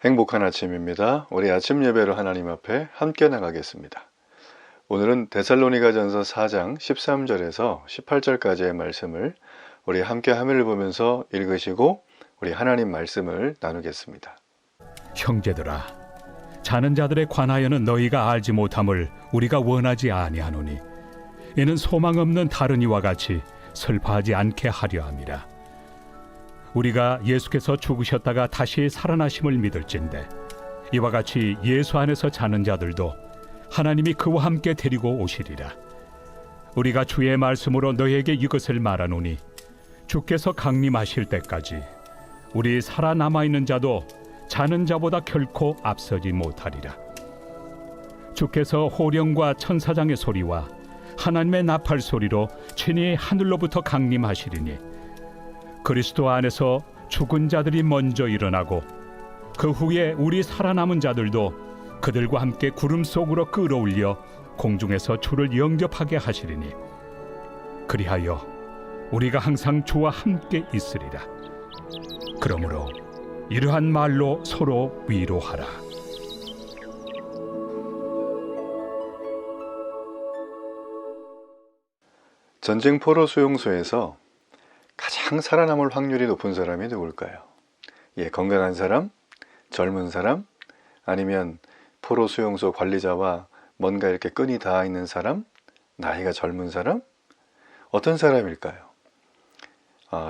행복한 아침입니다. 우리 아침 예배로 하나님 앞에 함께 나가겠습니다. 오늘은 데살로니가전서 4장 13절에서 18절까지의 말씀을 우리 함께 화면을 보면서 읽으시고 우리 하나님 말씀을 나누겠습니다. 형제들아, 자는 자들에 관하여는 너희가 알지 못함을 우리가 원하지 아니하노니 이는 소망 없는 다른 이와 같이 슬퍼하지 않게 하려 함이라. 우리가 예수께서 죽으셨다가 다시 살아나심을 믿을진대 이와 같이 예수 안에서 자는 자들도 하나님이 그와 함께 데리고 오시리라. 우리가 주의 말씀으로 너희에게 이것을 말하노니 주께서 강림하실 때까지 우리 살아남아 있는 자도 자는 자보다 결코 앞서지 못하리라. 주께서 호령과 천사장의 소리와 하나님의 나팔 소리로 친히 하늘로부터 강림하시리니 그리스도 안에서 죽은 자들이 먼저 일어나고 그 후에 우리 살아남은 자들도 그들과 함께 구름 속으로 끌어올려 공중에서 주를 영접하게 하시리니 그리하여 우리가 항상 주와 함께 있으리라. 그러므로 이러한 말로 서로 위로하라. 전쟁포로 수용소에서 가장 살아남을 확률이 높은 사람이 누굴까요? 건강한 사람, 젊은 사람, 아니면 포로 수용소 관리자와 뭔가 이렇게 끈이 닿아 있는 사람, 나이가 젊은 사람? 어떤 사람일까요?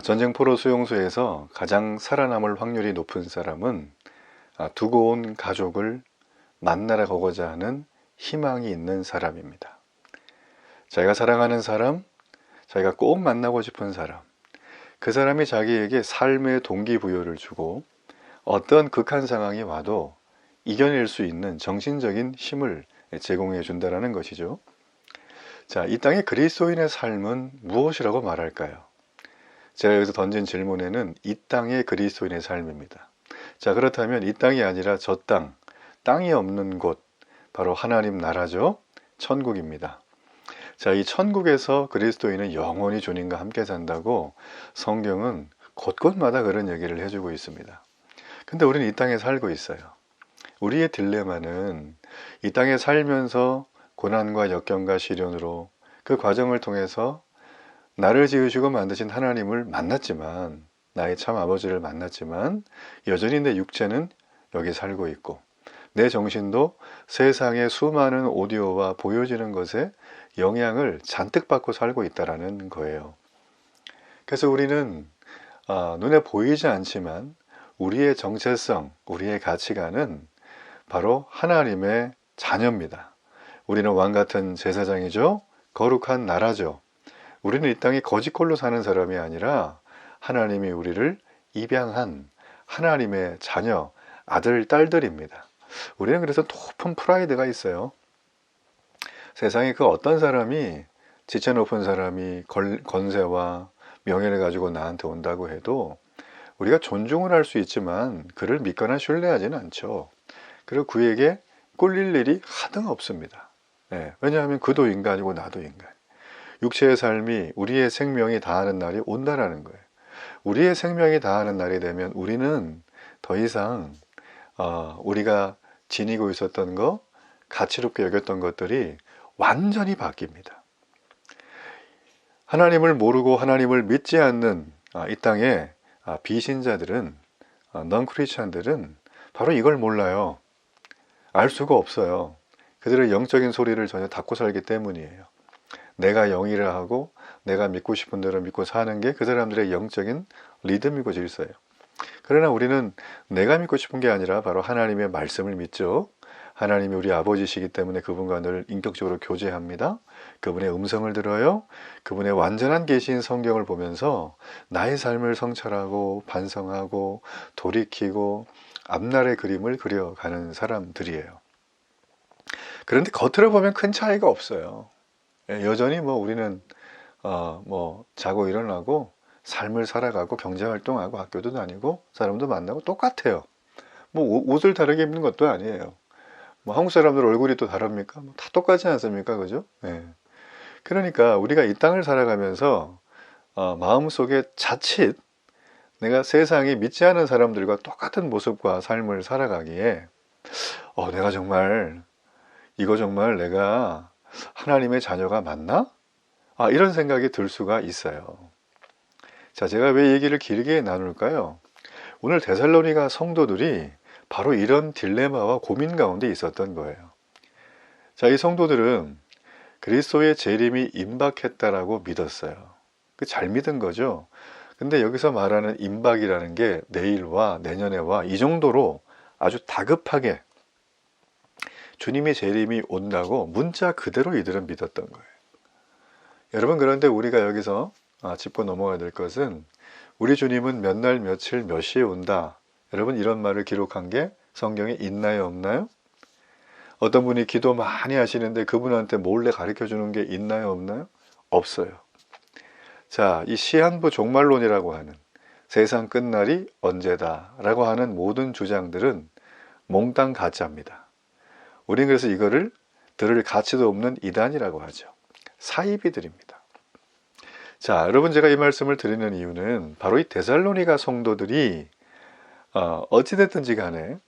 전쟁 포로 수용소에서 가장 살아남을 확률이 높은 사람은 두고 온 가족을 만나러 가고자 하는 희망이 있는 사람입니다. 자기가 사랑하는 사람, 자기가 꼭 만나고 싶은 사람, 그 사람이 자기에게 삶의 동기부여를 주고 어떤 극한 상황이 와도 이겨낼 수 있는 정신적인 힘을 제공해 준다는 것이죠. 자, 이 땅의 그리스도인의 삶은 무엇이라고 말할까요? 제가 여기서 던진 질문에는 이 땅의 그리스도인의 삶입니다. 자, 그렇다면 이 땅이 아니라 저 땅이 없는 곳, 바로 하나님 나라죠. 천국입니다. 자, 이 천국에서 그리스도인은 영원히 주님과 함께 산다고 성경은 곳곳마다 그런 얘기를 해주고 있습니다. 근데 우리는 이 땅에 살고 있어요. 우리의 딜레마는 이 땅에 살면서 고난과 역경과 시련으로 그 과정을 통해서 나를 지으시고 만드신 하나님을 만났지만, 나의 참 아버지를 만났지만 여전히 내 육체는 여기 살고 있고 내 정신도 세상의 수많은 오디오와 보여지는 것에 영향을 잔뜩 받고 살고 있다는 거예요. 그래서 우리는 눈에 보이지 않지만 우리의 정체성, 우리의 가치관은 바로 하나님의 자녀입니다. 우리는 왕같은 제사장이죠. 거룩한 나라죠. 우리는 이 땅에 거지꼴로 사는 사람이 아니라 하나님이 우리를 입양한 하나님의 자녀, 아들, 딸들입니다. 우리는 그래서 높은 프라이드가 있어요. 세상에 그 어떤 사람이, 지체 높은 사람이 권세와 명예를 가지고 나한테 온다고 해도 우리가 존중을 할 수 있지만 그를 믿거나 신뢰하지는 않죠. 그리고 그에게 꿀릴 일이 하등 없습니다. 왜냐하면 그도 인간이고 나도 인간. 육체의 삶이, 우리의 생명이 다하는 날이 온다라는 거예요. 우리의 생명이 다하는 날이 되면 우리는 더 이상 우리가 지니고 있었던 것, 가치롭게 여겼던 것들이 완전히 바뀝니다. 하나님을 모르고 하나님을 믿지 않는 이 땅의 비신자들은, 넌크리스천들은 바로 이걸 몰라요. 알 수가 없어요. 그들의 영적인 소리를 전혀 닫고 살기 때문이에요. 내가 영이라 하고 내가 믿고 싶은 대로 믿고 사는 게 그 사람들의 영적인 리듬이고 질서예요. 그러나 우리는 내가 믿고 싶은 게 아니라 바로 하나님의 말씀을 믿죠. 하나님이 우리 아버지시기 때문에 그분과 늘 인격적으로 교제합니다. 그분의 음성을 들어요. 그분의 완전한 계시인 성경을 보면서 나의 삶을 성찰하고 반성하고 돌이키고 앞날의 그림을 그려가는 사람들이에요. 그런데 겉으로 보면 큰 차이가 없어요. 여전히 우리는 자고 일어나고 삶을 살아가고 경제활동하고 학교도 다니고 사람도 만나고 똑같아요. 옷을 다르게 입는 것도 아니에요. 한국 사람들 얼굴이 또 다릅니까? 다 똑같지 않습니까? 그죠? 그러니까 우리가 이 땅을 살아가면서 마음속에 자칫 내가 세상이 믿지 않은 사람들과 똑같은 모습과 삶을 살아가기에 내가 정말 이거 정말 내가 하나님의 자녀가 맞나? 이런 생각이 들 수가 있어요. 자, 제가 왜 얘기를 길게 나눌까요? 오늘 데살로니가 성도들이 바로 이런 딜레마와 고민 가운데 있었던 거예요. 자, 이 성도들은 그리스도의 재림이 임박했다라고 믿었어요. 잘 믿은 거죠. 근데 여기서 말하는 임박이라는 게 내일과 내년에와 이 정도로 아주 다급하게 주님의 재림이 온다고 문자 그대로 이들은 믿었던 거예요. 여러분, 그런데 우리가 여기서 짚고 넘어가야 될 것은 우리 주님은 몇 날 며칠 몇 시에 온다. 여러분, 이런 말을 기록한 게 성경에 있나요, 없나요? 어떤 분이 기도 많이 하시는데 그분한테 몰래 가르쳐 주는 게 있나요, 없나요? 없어요. 자, 이 시한부 종말론이라고 하는 세상 끝날이 언제다 라고 하는 모든 주장들은 몽땅 가짜입니다. 우린 그래서 이거를 들을 가치도 없는 이단이라고 하죠. 사이비들입니다. 자, 여러분, 제가 이 말씀을 드리는 이유는 바로 이 데살로니가 성도들이 어찌됐든지 간에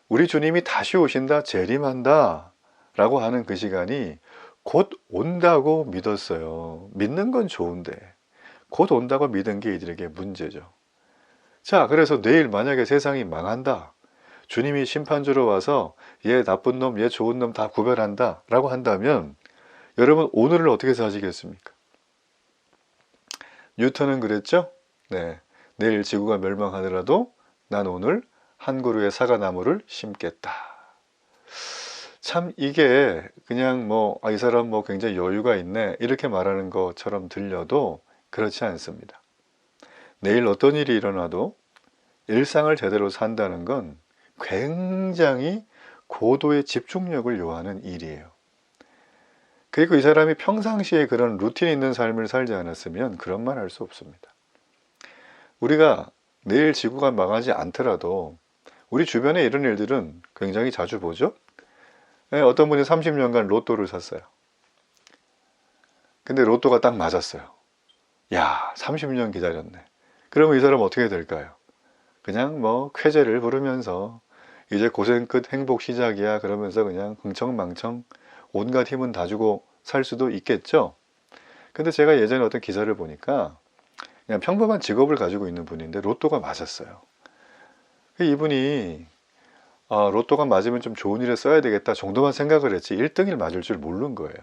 우리 주님이 다시 오신다, 재림한다 라고 하는 그 시간이 곧 온다고 믿었어요. 믿는 건 좋은데 곧 온다고 믿은 게 이들에게 문제죠. 자, 그래서 내일 만약에 세상이 망한다, 주님이 심판주로 와서 얘 나쁜 놈, 얘 좋은 놈 다 구별한다 라고 한다면 여러분, 오늘을 어떻게 사시겠습니까? 뉴턴은 그랬죠? 네, 내일 지구가 멸망하더라도 난 오늘 한 그루의 사과나무를 심겠다. 참 이게 그냥 이 사람 굉장히 여유가 있네 이렇게 말하는 것처럼 들려도 그렇지 않습니다. 내일 어떤 일이 일어나도 일상을 제대로 산다는 건 굉장히 고도의 집중력을 요하는 일이에요. 그리고 이 사람이 평상시에 그런 루틴 있는 삶을 살지 않았으면 그런 말 할 수 없습니다. 우리가 내일 지구가 망하지 않더라도 우리 주변에 이런 일들은 굉장히 자주 보죠. 어떤 분이 30년간 로또를 샀어요. 근데 로또가 딱 맞았어요. 야, 30년 기다렸네. 그러면 이 사람 어떻게 될까요? 그냥 쾌재를 부르면서 이제 고생 끝 행복 시작이야 그러면서 그냥 흥청망청 온갖 힘은 다 주고 살 수도 있겠죠. 근데 제가 예전에 어떤 기사를 보니까 그냥 평범한 직업을 가지고 있는 분인데 로또가 맞았어요. 이분이 로또가 맞으면 좀 좋은 일에 써야 되겠다 정도만 생각을 했지 1등일 맞을 줄 모르는 거예요.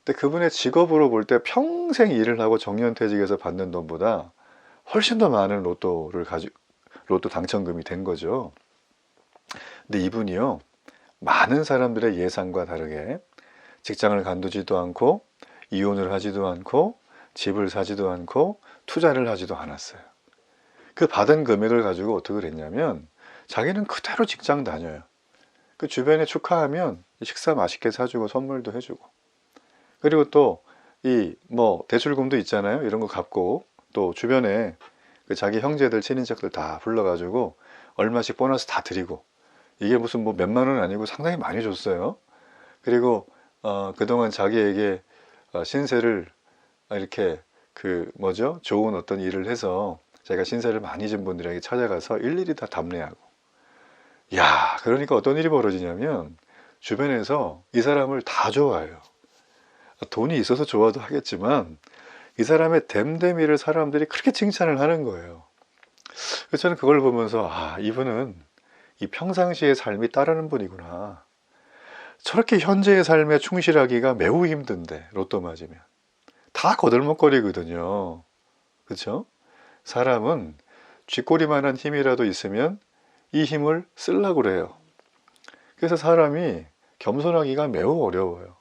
근데 그분의 직업으로 볼 때 평생 일을 하고 정년퇴직해서 받는 돈보다 훨씬 더 많은 로또 당첨금이 된 거죠. 근데 이분이요, 많은 사람들의 예상과 다르게 직장을 관두지도 않고 이혼을 하지도 않고 집을 사지도 않고 투자를 하지도 않았어요. 그 받은 금액을 가지고 어떻게 했냐면 자기는 그대로 직장 다녀요. 그 주변에 축하하면 식사 맛있게 사주고 선물도 해주고, 그리고 또 이 대출금도 있잖아요. 이런 거 갚고 또 주변에 그 자기 형제들 친인척들 다 불러가지고 얼마씩 보너스 다 드리고, 이게 무슨 몇만 원 아니고 상당히 많이 줬어요. 그리고 그동안 자기에게 신세를 이렇게 좋은 어떤 일을 해서 자기가 신세를 많이 진 분들에게 찾아가서 일일이 다 답례하고. 야, 그러니까 어떤 일이 벌어지냐면 주변에서 이 사람을 다 좋아해요. 돈이 있어서 좋아도 하겠지만 이 사람의 됨됨이를 사람들이 그렇게 칭찬을 하는 거예요. 그래서 저는 그걸 보면서 이분은 이 평상시의 삶이 따르는 분이구나. 저렇게 현재의 삶에 충실하기가 매우 힘든데 로또 맞으면 다 거들먹거리거든요. 그렇죠? 사람은 쥐꼬리만한 힘이라도 있으면 이 힘을 쓰려고 그래요. 그래서 사람이 겸손하기가 매우 어려워요.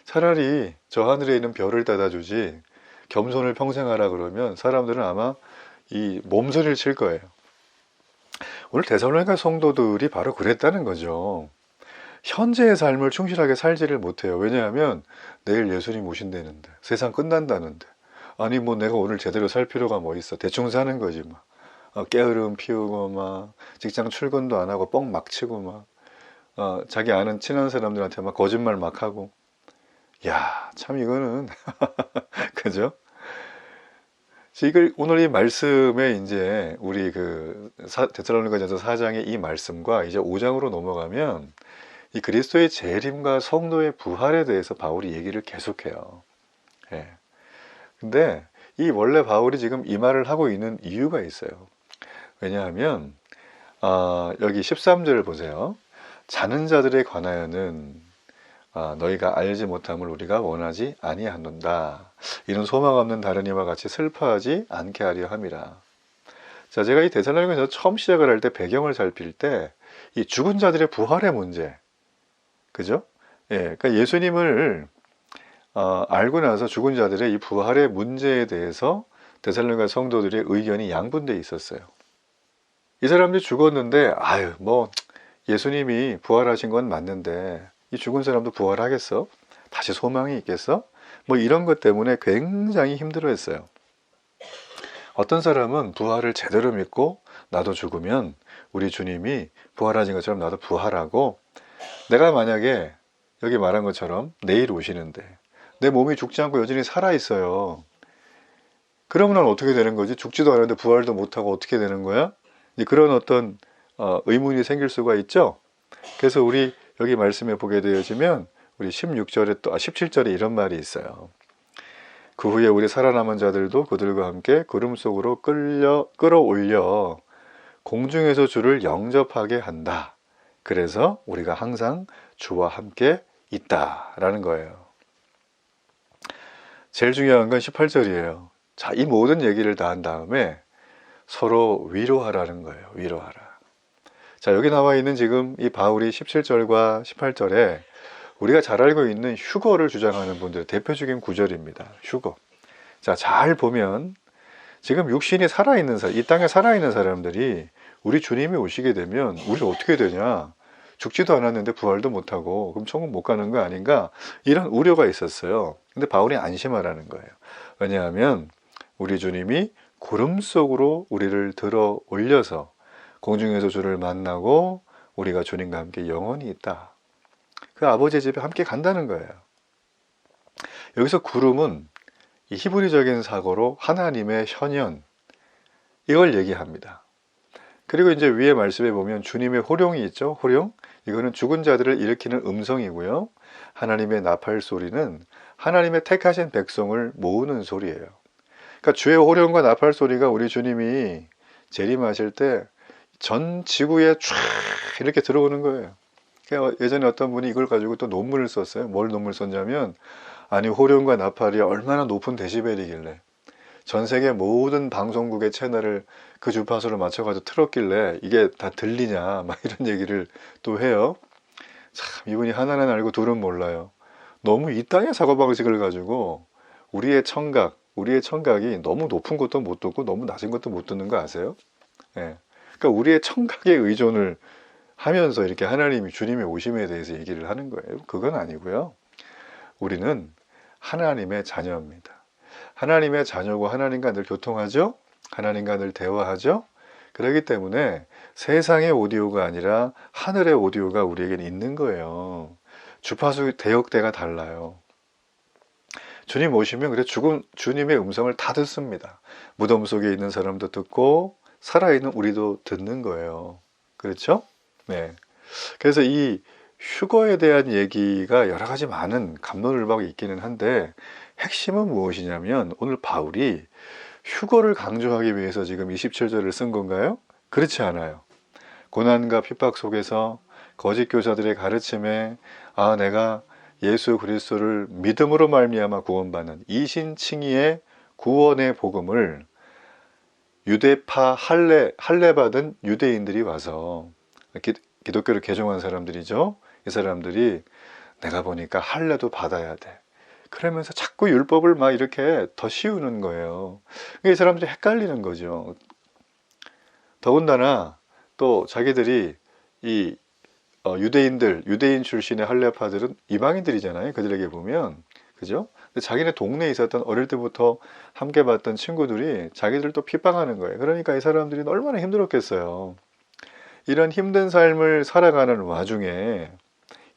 차라리 저 하늘에 있는 별을 따다 주지 겸손을 평생 하라 그러면 사람들은 아마 이 몸서리를 칠 거예요. 오늘 데살로니가 성도들이 바로 그랬다는 거죠. 현재의 삶을 충실하게 살지를 못해요. 왜냐하면 내일 예수님 오신다는데, 세상 끝난다는데, 아니 내가 오늘 제대로 살 필요가 뭐 있어. 대충 사는 거지 게으름 피우고 직장 출근도 안 하고 뻥 막 치고 자기 아는 친한 사람들한테 거짓말 막 하고. 야, 참 이거는 그죠? 이걸 오늘 이 말씀에 이제 우리 데살로니가전서 4장의 이 말씀과 이제 5장으로 넘어가면 이 그리스도의 재림과 성도의 부활에 대해서 바울이 얘기를 계속해요. 예. 근데 이 원래 바울이 지금 이 말을 하고 있는 이유가 있어요. 왜냐하면 여기 13절을 보세요. 자는 자들에 관하여는 너희가 알지 못함을 우리가 원하지 아니하노라. 이는 소망 없는 다른 이와 같이 슬퍼하지 않게 하려 함이라. 자, 제가 이 데살로니가전서 처음 시작을 할 때 배경을 살필 때 이 죽은 자들의 부활의 문제, 그죠? 예, 그러니까 예수님을 알고 나서 죽은 자들의 이 부활의 문제에 대해서 데살로니가 성도들의 의견이 양분돼 있었어요. 이 사람들이 죽었는데 예수님이 부활하신 건 맞는데 이 죽은 사람도 부활하겠어? 다시 소망이 있겠어? 이런 것 때문에 굉장히 힘들어했어요. 어떤 사람은 부활을 제대로 믿고 나도 죽으면 우리 주님이 부활하신 것처럼 나도 부활하고, 내가 만약에 여기 말한 것처럼 내일 오시는데 내 몸이 죽지 않고 여전히 살아있어요. 그러면 어떻게 되는 거지? 죽지도 않았는데 부활도 못하고 어떻게 되는 거야? 그런 어떤 의문이 생길 수가 있죠. 그래서 우리 여기 말씀에 보게 되어지면 우리 17절에 이런 말이 있어요. 그 후에 우리 살아남은 자들도 그들과 함께 구름 속으로 끌어올려 공중에서 주를 영접하게 한다. 그래서 우리가 항상 주와 함께 있다라는 거예요. 제일 중요한 건 18절이에요. 자, 이 모든 얘기를 다 한 다음에 서로 위로하라는 거예요. 위로하라. 자, 여기 나와 있는 지금 이 바울이 17절과 18절에 우리가 잘 알고 있는 휴거를 주장하는 분들의 대표적인 구절입니다. 휴거. 자, 잘 보면 지금 육신이 살아있는 사람, 이 땅에 살아있는 사람들이 우리 주님이 오시게 되면 우리 어떻게 되냐? 죽지도 않았는데 부활도 못하고 그럼 천국 못 가는 거 아닌가? 이런 우려가 있었어요. 근데 바울이 안심하라는 거예요. 왜냐하면 우리 주님이 구름 속으로 우리를 들어 올려서 공중에서 주를 만나고 우리가 주님과 함께 영원히 있다. 그 아버지의 집에 함께 간다는 거예요. 여기서 구름은 이 히브리적인 사고로 하나님의 현현, 이걸 얘기합니다. 그리고 이제 위에 말씀에 보면 주님의 호령이 있죠. 호령. 이거는 죽은 자들을 일으키는 음성이고요. 하나님의 나팔 소리는 하나님의 택하신 백성을 모으는 소리예요. 그러니까 주의 호령과 나팔 소리가 우리 주님이 재림하실 때 전 지구에 쫙 이렇게 들어오는 거예요. 그러니까 예전에 어떤 분이 이걸 가지고 또 논문을 썼어요. 뭘 논문을 썼냐면, 아니 호령과 나팔이 얼마나 높은 데시벨이길래 전 세계 모든 방송국의 채널을 그 주파수로 맞춰가지고 틀었길래 이게 다 들리냐, 막 이런 얘기를 또 해요. 참, 이분이 하나는 알고 둘은 몰라요. 너무 이 땅의 사고방식을 가지고 우리의 청각이 너무 높은 것도 못 듣고 너무 낮은 것도 못 듣는 거 아세요? 예. 그러니까 우리의 청각에 의존을 하면서 이렇게 하나님이, 주님의 오심에 대해서 얘기를 하는 거예요. 그건 아니고요. 우리는 하나님의 자녀입니다. 하나님의 자녀고 하나님과 늘 교통하죠. 하나님과 늘 대화하죠. 그렇기 때문에 세상의 오디오가 아니라 하늘의 오디오가 우리에게는 있는 거예요. 주파수 대역대가 달라요. 주님 오시면 그래 주님의 음성을 다 듣습니다. 무덤 속에 있는 사람도 듣고 살아있는 우리도 듣는 거예요. 그렇죠? 네. 그래서 이 휴거에 대한 얘기가 여러 가지 많은 갑론을박이 있기는 한데, 핵심은 무엇이냐면 오늘 바울이 휴거를 강조하기 위해서 지금 27절을 쓴 건가요? 그렇지 않아요. 고난과 핍박 속에서 거짓 교사들의 가르침에 내가 예수 그리스도를 믿음으로 말미암아 구원받는 이신칭의의 구원의 복음을 유대파 할례 받은 유대인들이 와서, 기독교를 개종한 사람들이죠. 이 사람들이 내가 보니까 할례도 받아야 돼. 그러면서 자꾸 율법을 막 이렇게 더 씌우는 거예요. 이 사람들이 헷갈리는 거죠. 더군다나 또 자기들이 이 유대인 출신의 할례파들은 이방인들이잖아요. 그들에게 보면, 그죠? 근데 자기네 동네에 있었던, 어릴 때부터 함께 봤던 친구들이 자기들도 핍박하는 거예요. 그러니까 이 사람들이 얼마나 힘들었겠어요. 이런 힘든 삶을 살아가는 와중에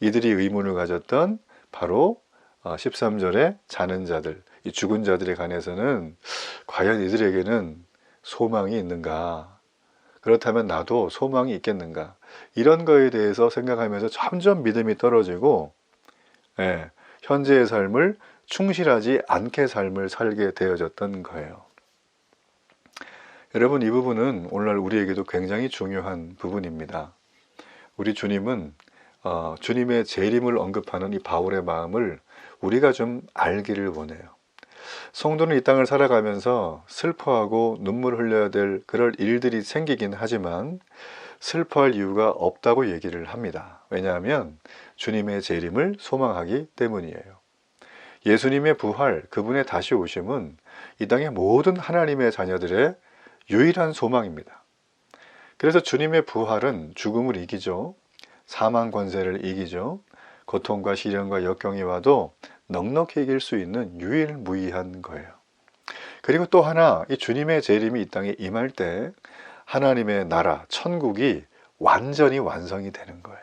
이들이 의문을 가졌던 바로 13절에 자는 자들, 이 죽은 자들에 관해서는 과연 이들에게는 소망이 있는가? 그렇다면 나도 소망이 있겠는가? 이런 거에 대해서 생각하면서 점점 믿음이 떨어지고, 현재의 삶을 충실하지 않게 삶을 살게 되어졌던 거예요. 여러분, 이 부분은 오늘날 우리에게도 굉장히 중요한 부분입니다. 우리 주님은 주님의 재림을 언급하는 이 바울의 마음을 우리가 좀 알기를 원해요. 성도는 이 땅을 살아가면서 슬퍼하고 눈물 흘려야 될 그럴 일들이 생기긴 하지만 슬퍼할 이유가 없다고 얘기를 합니다. 왜냐하면 주님의 재림을 소망하기 때문이에요. 예수님의 부활, 그분의 다시 오심은 이 땅의 모든 하나님의 자녀들의 유일한 소망입니다. 그래서 주님의 부활은 죽음을 이기죠. 사망 권세를 이기죠. 고통과 시련과 역경이 와도 넉넉히 이길 수 있는 유일무이한 거예요. 그리고 또 하나, 이 주님의 재림이 이 땅에 임할 때 하나님의 나라, 천국이 완전히 완성이 되는 거예요.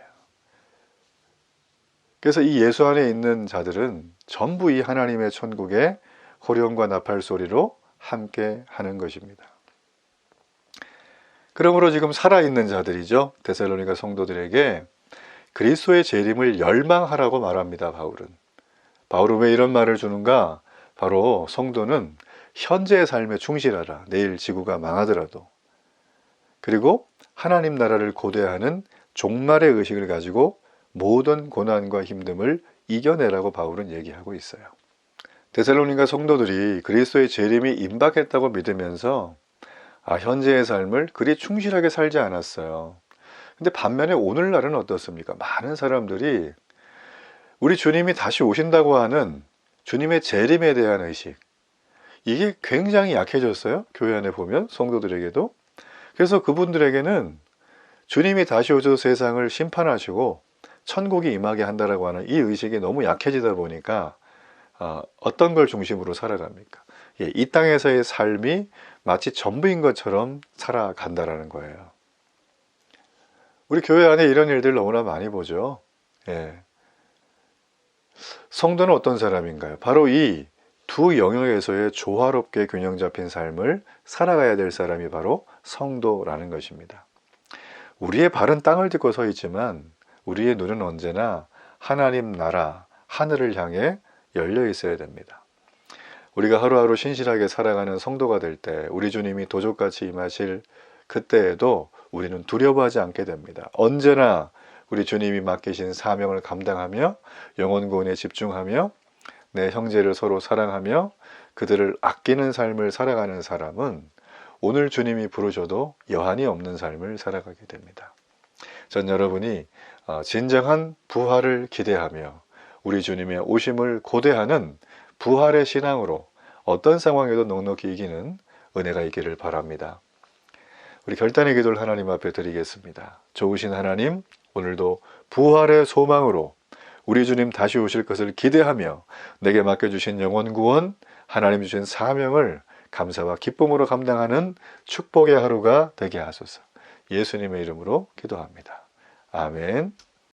그래서 이 예수 안에 있는 자들은 전부 이 하나님의 천국의 호령과 나팔 소리로 함께 하는 것입니다. 그러므로 지금 살아있는 자들이죠. 데살로니가 성도들에게 그리스도의 재림을 열망하라고 말합니다. 바울은 왜 이런 말을 주는가? 바로 성도는 현재의 삶에 충실하라. 내일 지구가 망하더라도. 그리고 하나님 나라를 고대하는 종말의 의식을 가지고 모든 고난과 힘듦을 이겨내라고 바울은 얘기하고 있어요. 데살로니가 성도들이 그리스도의 재림이 임박했다고 믿으면서 현재의 삶을 그리 충실하게 살지 않았어요. 근데 반면에 오늘날은 어떻습니까? 많은 사람들이 우리 주님이 다시 오신다고 하는 주님의 재림에 대한 의식, 이게 굉장히 약해졌어요. 교회 안에 보면 성도들에게도. 그래서 그분들에게는 주님이 다시 오셔서 세상을 심판하시고 천국이 임하게 한다라고 하는 이 의식이 너무 약해지다 보니까 어떤 걸 중심으로 살아갑니까? 이 땅에서의 삶이 마치 전부인 것처럼 살아간다라는 거예요. 우리 교회 안에 이런 일들 너무나 많이 보죠. 성도는 어떤 사람인가요? 바로 이 두 영역에서의 조화롭게 균형 잡힌 삶을 살아가야 될 사람이 바로 성도라는 것입니다. 우리의 발은 땅을 딛고 서 있지만 우리의 눈은 언제나 하나님 나라, 하늘을 향해 열려 있어야 됩니다. 우리가 하루하루 신실하게 살아가는 성도가 될 때 우리 주님이 도적같이 임하실 그때에도 우리는 두려워하지 않게 됩니다. 언제나 우리 주님이 맡기신 사명을 감당하며 영혼 구원에 집중하며 내 형제를 서로 사랑하며 그들을 아끼는 삶을 살아가는 사람은 오늘 주님이 부르셔도 여한이 없는 삶을 살아가게 됩니다. 전 여러분이 진정한 부활을 기대하며 우리 주님의 오심을 고대하는 부활의 신앙으로 어떤 상황에도 넉넉히 이기는 은혜가 있기를 바랍니다. 우리 결단의 기도를 하나님 앞에 드리겠습니다. 좋으신 하나님, 오늘도 부활의 소망으로 우리 주님 다시 오실 것을 기대하며 내게 맡겨주신 영혼 구원, 하나님 주신 사명을 감사와 기쁨으로 감당하는 축복의 하루가 되게 하소서. 예수님의 이름으로 기도합니다. 아멘.